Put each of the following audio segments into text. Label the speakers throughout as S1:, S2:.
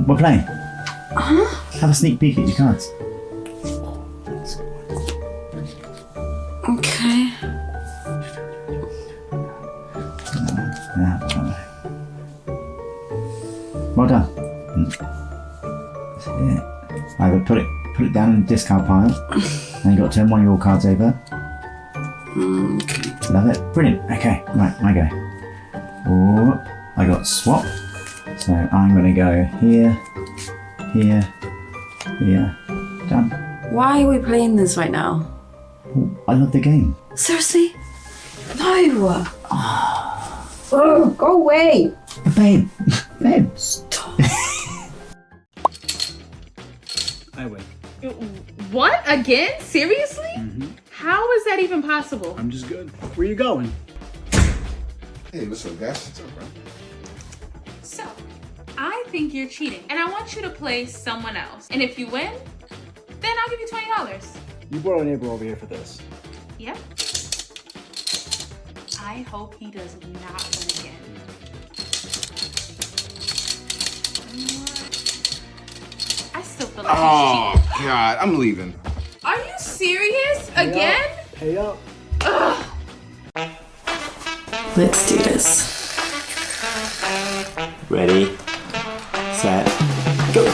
S1: we're playing.
S2: Huh?
S1: Have a sneak peek at your cards.
S2: Okay.
S1: Well done. That's it. I got to put it down in the discard pile. And you got to turn one of your cards over.
S2: Okay.
S1: Love it. Brilliant. Okay, right, my go. Oh, I got swap. So I'm going to go here, here, here. Done.
S2: Why are we playing this right now?
S1: Oh, I love the game.
S2: Seriously? No!
S3: Oh, go away!
S1: Babe. Babe.
S2: Stop.
S4: I win.
S5: What? Again? Seriously?
S4: Mm-hmm.
S5: How is that even possible?
S4: I'm just good. Where you going?
S6: Hey, what's up, guys? What's up, bro?
S5: So, I think you're cheating, and I want you to play someone else. And if you win, then I'll give you $20.
S4: You brought a neighbor over here for this.
S5: Yep. I hope he does not win again. I still feel like he's cheating.
S6: God, I'm leaving.
S5: Are you serious? Again?
S4: Pay up.
S5: Ugh.
S2: Let's do this.
S1: Ready, set, go.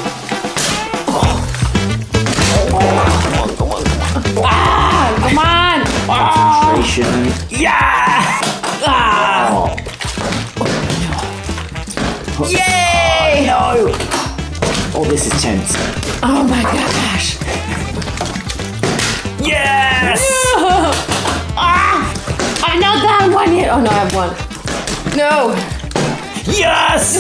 S2: Come on!
S1: Concentration. Yeah!
S2: Ah! Yay!
S1: No! Oh, this is tense.
S2: Oh my gosh!
S1: Yes!
S2: Ah! I'm not down one yet. Oh no, I have one. No!
S1: Yes!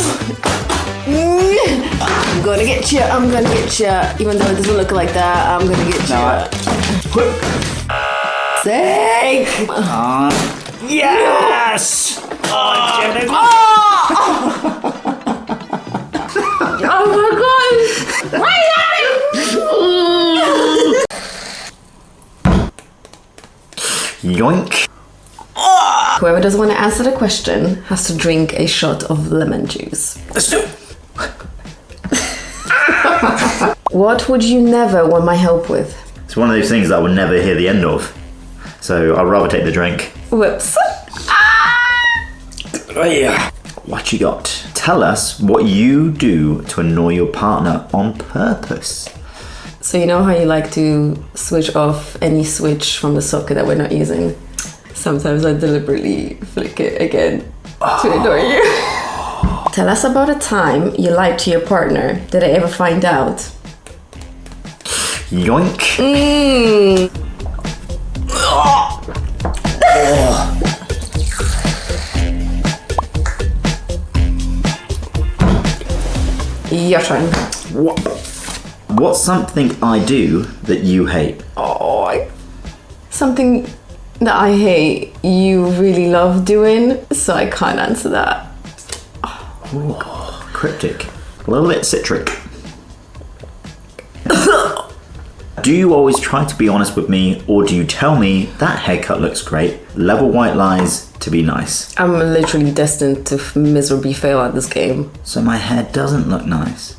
S2: I'm gonna get you. I'm gonna get you. Even though it doesn't look like that, I'm gonna get you. Sake!
S1: Yes! Oh, Jenga.
S2: Oh my god! Why
S1: Yoink.
S2: Whoever doesn't want to answer the question has to drink a shot of lemon juice.
S1: Let's do it.
S2: What would you never want my help with?
S1: It's one of those things that I would never hear the end of. So I'd rather take the drink.
S2: Whoops.
S1: What you got? Tell us what you do to annoy your partner on purpose.
S2: So you know how you like to switch off any switch from the socket that we're not using? Sometimes I deliberately flick it again to annoy you. Tell us about a time you lied to your partner. Did I ever find out?
S1: Yoink.
S2: Your turn.
S1: What's something I do that you hate?
S2: Something that I hate, you really love doing, so I can't answer that.
S1: Cryptic. A little bit citric. Do you always try to be honest with me, or do you tell me that haircut looks great? Level white lies to be nice.
S2: I'm literally destined to miserably fail at this game.
S1: So my hair doesn't look nice.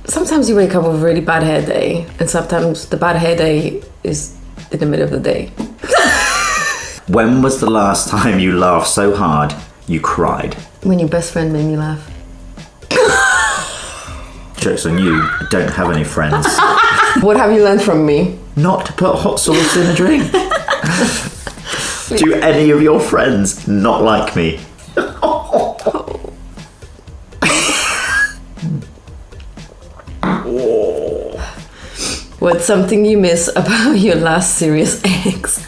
S2: Sometimes you wake up with a really bad hair day, and sometimes the bad hair day is in the middle of the day.
S1: When was the last time you laughed so hard you cried?
S2: When your best friend made me laugh.
S1: Joke's on you, I don't have any friends.
S2: What have you learned from me?
S1: Not to put hot sauce in a drink. Do any of your friends not like me?
S2: What's something you miss about your last serious ex?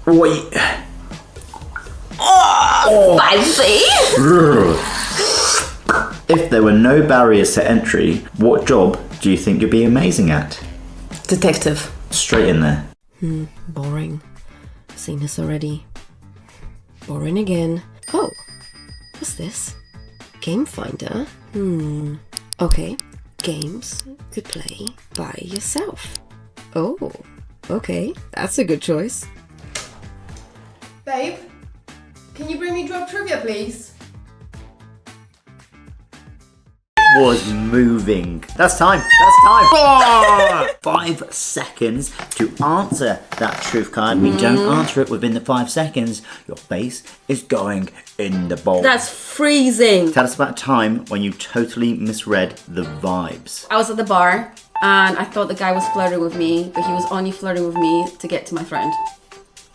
S1: Wait.
S2: Spicy!
S1: If there were no barriers to entry, what job do you think you'd be amazing at?
S2: Detective.
S1: Straight in there.
S2: Boring. Seen this already. Boring again. Oh, what's this? Game Finder? Okay. Games to play by yourself. Oh, okay. That's a good choice.
S5: Babe?
S2: Can you bring me drop trivia, please?
S1: Was moving. That's time. That's time. 5 seconds to answer that truth card. We don't answer it within the 5 seconds. Your face is going in the bowl.
S2: That's freezing.
S1: Tell us about a time when you totally misread the vibes.
S2: I was at the bar and I thought the guy was flirting with me, but he was only flirting with me to get to my friend.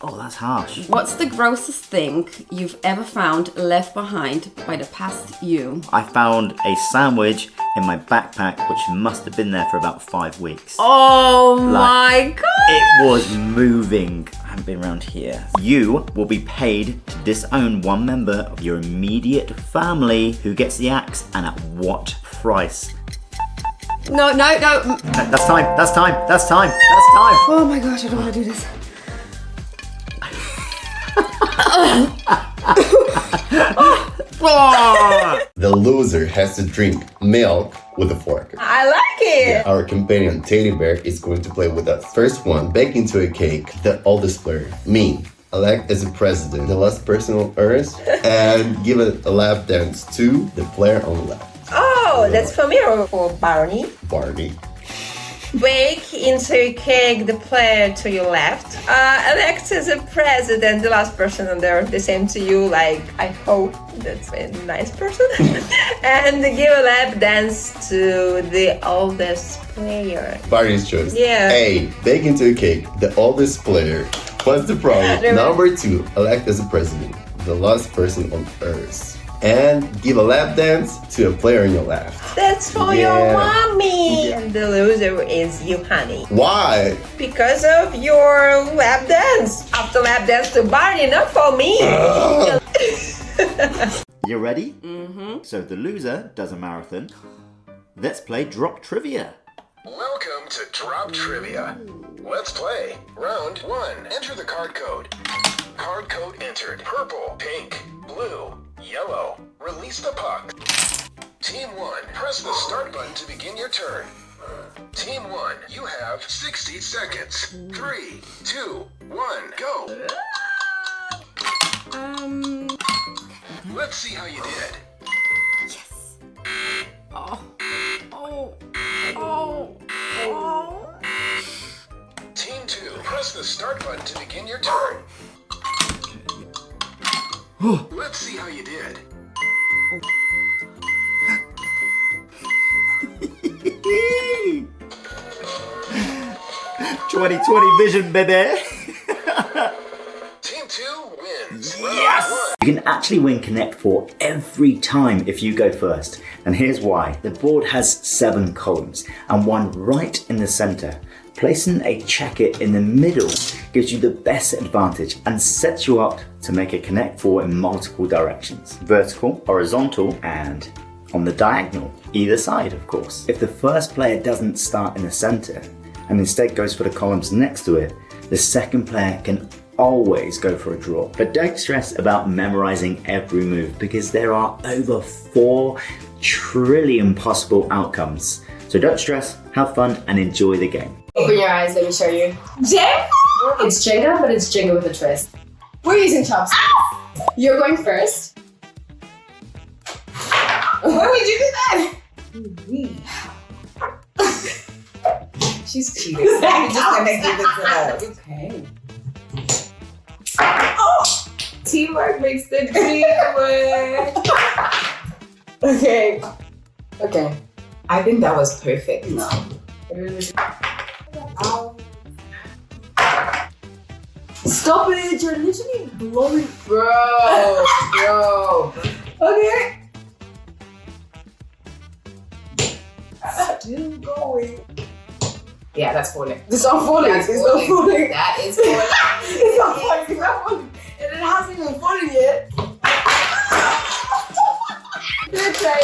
S1: Oh, that's harsh.
S2: What's the grossest thing you've ever found left behind by the past you?
S1: I found a sandwich in my backpack, which must have been there for about 5 weeks.
S2: Oh my god!
S1: It was moving. I haven't been around here. You will be paid to disown one member of your immediate family. Who gets the axe and at what price?
S2: No.
S1: That's time.
S2: Oh my gosh, I don't want to do this.
S7: The loser has to drink milk with a fork.
S3: I like it.
S7: Our companion Teddy Bear is going to play with us. First one, bake into a cake, the oldest player, me. Elect as a president, the last person on earth, and give a lap dance to the player on the left.
S3: Oh, that's familiar for Barney.
S7: Barney.
S3: Bake into a cake the player to your left. Elect as a president, the last person on there. The same to you, like, I hope that's a nice person. And give a lap dance to the oldest player.
S7: Barney's choice.
S3: Yeah.
S7: A, bake into a cake, the oldest player. What's the problem? Number 2, elect as a president, the last person on earth. And give a lap dance to a player on your left.
S3: That's for your mommy. And the loser is you, honey.
S7: Why?
S3: Because of your lap dance. After lap dance to Barney, not for me.
S1: You ready? Mm-hmm. So the loser does a marathon. Let's play drop trivia.
S8: Welcome to Drop Trivia. Let's play. Round 1. Enter the card code. Card code entered. Purple, pink, blue, yellow. Release the puck. Team 1, press the start button to begin your turn. Team 1, you have 60 seconds. 3, 2, 1, go. Let's see how you did.
S2: Yes. Oh.
S8: Team 2, press the start button to begin your turn. Let's see how you did.
S1: 2020 vision, baby.
S8: Team 2 wins.
S1: Yes! You can actually win Connect 4 every time if you go first. And here's why. The board has 7 columns and one right in the center. Placing a checker in the middle gives you the best advantage and sets you up to make a Connect 4 in multiple directions. Vertical, horizontal, and on the diagonal, either side of course. If the first player doesn't start in the center and instead goes for the columns next to it, the second player can always go for a draw. But don't stress about memorizing every move because there are over 4 trillion possible outcomes. So don't stress, have fun and enjoy the game.
S9: Open your eyes, let me show you.
S3: Jenga?
S9: It's Jenga, but it's Jenga with a twist. We're using chopsticks. You're going first.
S3: Why would you do that?
S9: She's cheating. You're just gonna give it to her. Okay. Oh! Teamwork makes the dream work. Okay. Okay. I think that was perfect. No. Stop it! You're literally blowing, bro. Okay. Still going. Yeah, that's falling. It's not falling. It's not falling. That is falling. It's not falling. It's not falling. And it hasn't even fallen yet. Good try.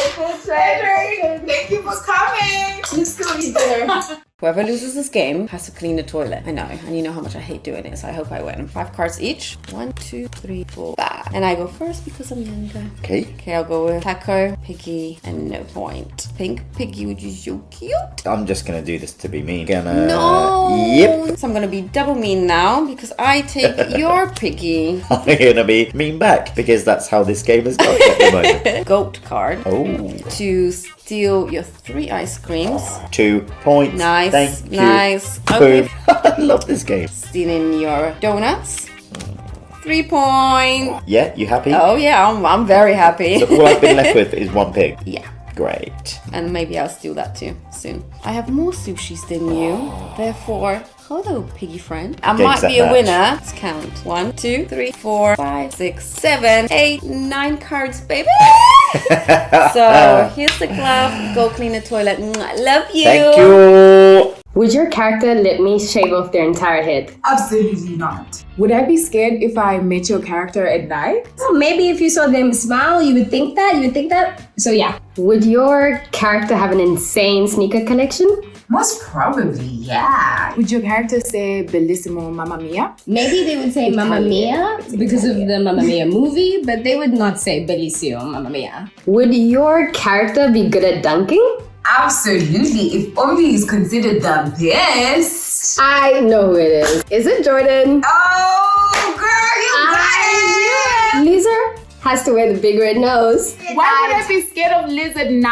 S9: Thank you for coming. Let's go eat dinner.
S2: Whoever loses this game has to clean the toilet. I know, and you know how much I hate doing it, so I hope I win. 5 cards each. 1, 2, 3, 4, 5. And I go first because I'm younger.
S1: Okay.
S2: Okay, I'll go with Taco, Piggy, and no point. Pink Piggy, which is so cute.
S1: I'm just gonna do this to be mean. Gonna...
S2: No!
S1: Yep.
S2: So I'm gonna be double mean now because I take your Piggy.
S1: I'm gonna be mean back because that's how this game is going at the moment.
S2: Goat card.
S1: Oh.
S2: To steal your 3 ice creams.
S1: 2 points.
S2: Nice.
S1: Thank you.
S2: Nice.
S1: Boom.
S2: Okay.
S1: I love this game.
S2: Stealing your donuts. 3 points.
S1: Yeah, you happy?
S2: Oh yeah, I'm very happy.
S1: So all I've been left with is 1 pig.
S2: Yeah.
S1: Great.
S2: And maybe I'll steal that too soon. I have more sushis than you. Therefore, hello, piggy friend. I might be a
S1: match.
S2: winner. Let's count. 1, 2, 3, 4, 5, 6, 7, 8, 9 cards, baby. So here's the glove. Go clean the toilet. Love you.
S1: Thank you.
S10: Would your character let me shave off their entire head?
S9: Absolutely not.
S11: Would I be scared if I met your character at night?
S10: Well, maybe if you saw them smile, you would think that. So yeah. Would your character have an insane sneaker collection?
S9: Most probably, yeah.
S11: Would your character say Bellissimo Mamma Mia?
S10: Maybe they would say Mamma Mia because of the Mamma Mia movie, but they would not say Bellissimo Mamma Mia. Would your character be good at dunking?
S9: Absolutely, if only he's considered the best.
S10: I know who it is. Is it Jordan?
S9: Oh, girl, you got it!
S10: Loser has to wear the big red nose.
S11: Why would I be scared of lizard 9?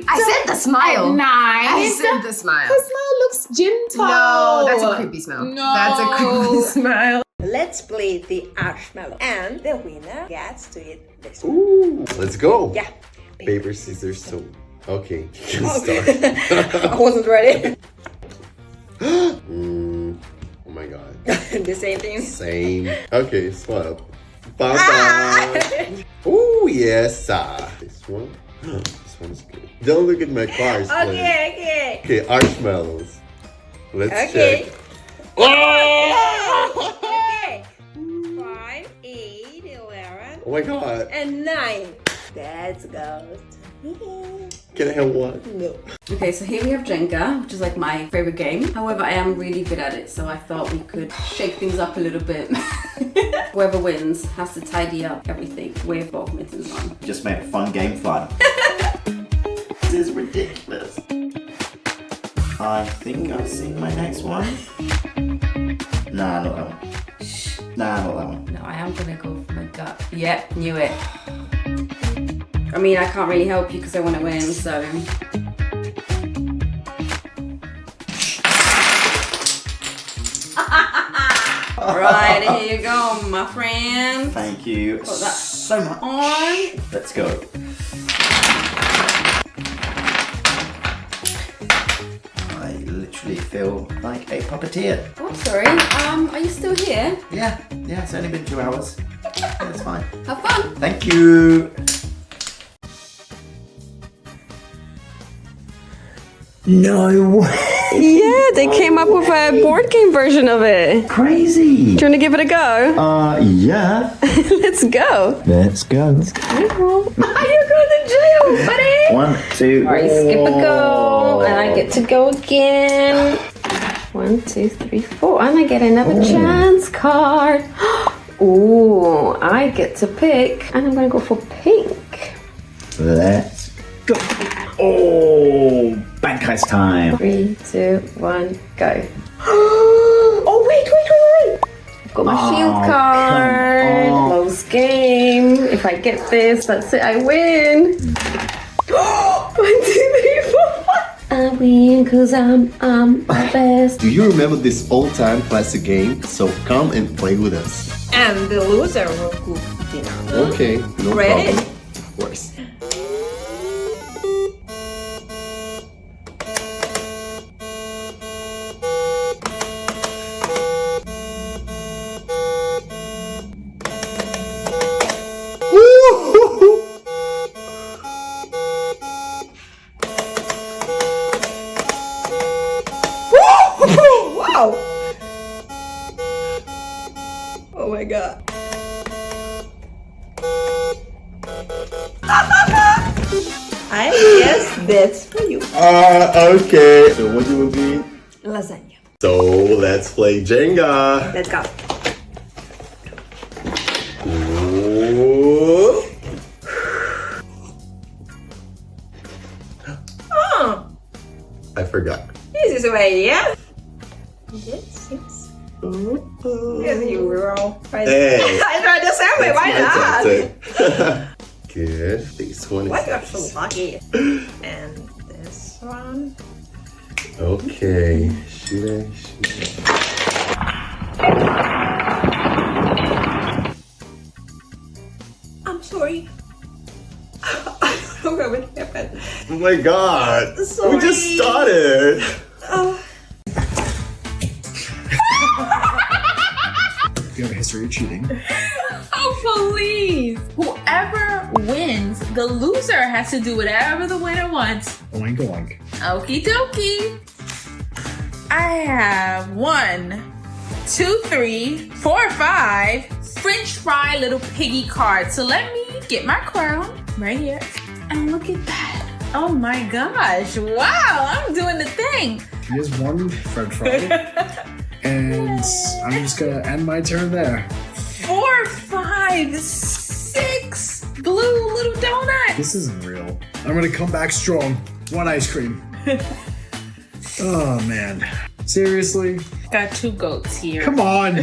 S9: I said the smile.
S11: 9.
S9: I said the smile.
S11: Her smile looks gentle.
S9: No, that's a creepy smile.
S11: No.
S9: That's a creepy smile.
S3: Let's play the marshmallow, and the winner gets to eat this one.
S7: Ooh, let's go.
S3: Yeah.
S7: Paper, scissors, stone. Okay, you can start.
S3: I wasn't ready.
S7: Oh my god.
S3: The same thing.
S7: Same. Okay, swap. Bye-bye. Oh, yes. This one. This one's good. Don't look at my cards, please.
S3: Okay.
S7: Okay, marshmallows. Let's
S3: Okay.
S7: check.
S3: Okay. 5, 8, 11,
S7: Oh my god.
S3: and 9. Let's go.
S7: Can I have one?
S3: No.
S2: Okay, so here we have Jenga, which is like my favorite game. However, I am really good at it, so I thought we could shake things up a little bit. Whoever wins has to tidy up everything with both mittens on.
S1: Just make a fun game fun. This is ridiculous. I think I've seen my next one. Nah, not that one. Nah, not that one.
S2: No, I am gonna go for my gut. Yep, knew it. I mean, I can't really help you because I want to win, so... Right, here you go, my friend.
S1: Thank you
S2: Put that
S1: so much.
S2: on.
S1: Let's go. I literally feel like a puppeteer.
S2: Oh, sorry. Are you still here?
S1: Yeah, it's only been 2 hours. That's fine.
S2: Have fun.
S1: Thank you. No way.
S2: Yeah, they came up with a board game version of it.
S1: Crazy.
S2: Do you want to give it a go?
S1: Yeah.
S2: Let's go.
S1: Let's go.
S2: You're going to jail, buddy.
S1: 1, 2.
S2: Alright, skip a go, and I get to go again. 1, 2, 3, 4, and I get another chance card. Ooh, I get to pick, and I'm gonna go for pink.
S1: Let's go. Oh, bank heist time.
S2: 3, 2, 1, go. Oh wait. Got my shield card.
S1: come on.
S2: Close game. If I get this, that's it. I win. 1, 2, 3, 4. I win because I'm the best.
S7: Do you remember this old-time classic game? So come and play with us.
S3: And the loser will cook dinner.
S7: Okay, no
S3: Ready?
S7: problem. Of course.
S3: Wow! Oh my god. I guess that's for you.
S7: Okay. So what do you want to eat?
S3: lasagna.
S7: So let's play Jenga.
S3: Let's go.
S7: Ooh.
S3: Oh,
S7: I forgot.
S3: this is way, yeah? Yes, yes. Yes, you roll.
S7: Hey.
S3: I tried the same way, why not?
S7: Good. This one
S3: Why
S7: is
S3: you're so lucky? And this one.
S7: okay. Should
S3: I'm sorry. I don't know what happened.
S7: Oh my god.
S3: Sorry.
S7: We just started.
S3: Oh.
S4: You have a history of cheating.
S5: Oh, please. Whoever wins, the loser has to do whatever the winner wants.
S4: Oink oink.
S5: Okie dokie. I have 1, 2, 3, 4, 5 French fry little piggy cards. So let me get my crown right here. And look at that. Oh my gosh. Wow, I'm doing the thing.
S4: Here's one French fry. And I'm just gonna end my turn there.
S5: 4, 5, 6 blue little donut.
S4: This isn't real. I'm gonna come back strong. One ice cream. Oh man. Seriously?
S5: Got 2 goats here.
S4: Come on.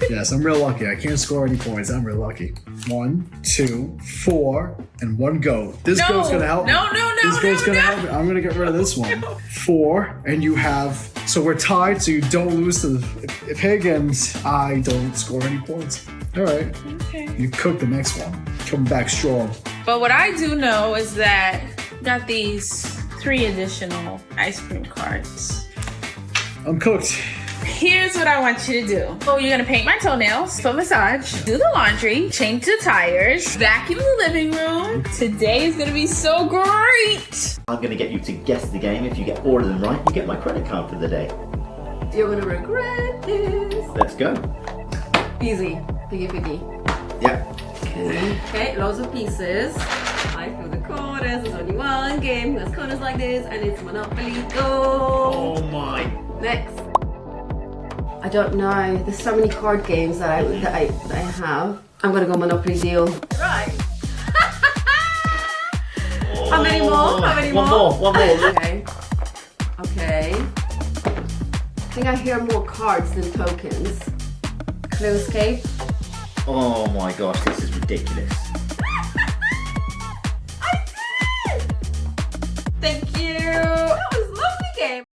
S4: Yes, I'm real lucky. I can't score any points. I'm real lucky. 1, 2, 4, and 1 goat. This goat's gonna help me.
S5: No.
S4: This goat's gonna help me. I'm gonna get rid of this one. 4, and you have. So we're tied, so you don't lose to the pig, and I don't score any points. All right.
S5: Okay.
S4: You cook the next one. Come back strong.
S5: But what I do know is that got these 3 additional ice cream cards.
S4: I'm cooked.
S5: Here's what I want you to do. Oh, you're gonna paint my toenails for massage, do the laundry, change the tires, vacuum the living room. Today is gonna be so great.
S1: I'm gonna get you to guess the game. If you get all of them right, you get my credit card for the day.
S2: You're gonna regret this.
S1: Let's go.
S2: Easy. Piggy.
S1: Yeah.
S2: Okay, loads of pieces. I feel the corners. There's only one game. There's corners like this, and it's Monopoly Go.
S1: Oh my.
S2: Next. I don't know. There's so many card games that I have. I'm gonna go Monopoly Deal. Right. How many more?
S1: One more.
S2: Okay. I think I hear more cards than tokens. Clue Escape.
S1: Oh my gosh, this is ridiculous.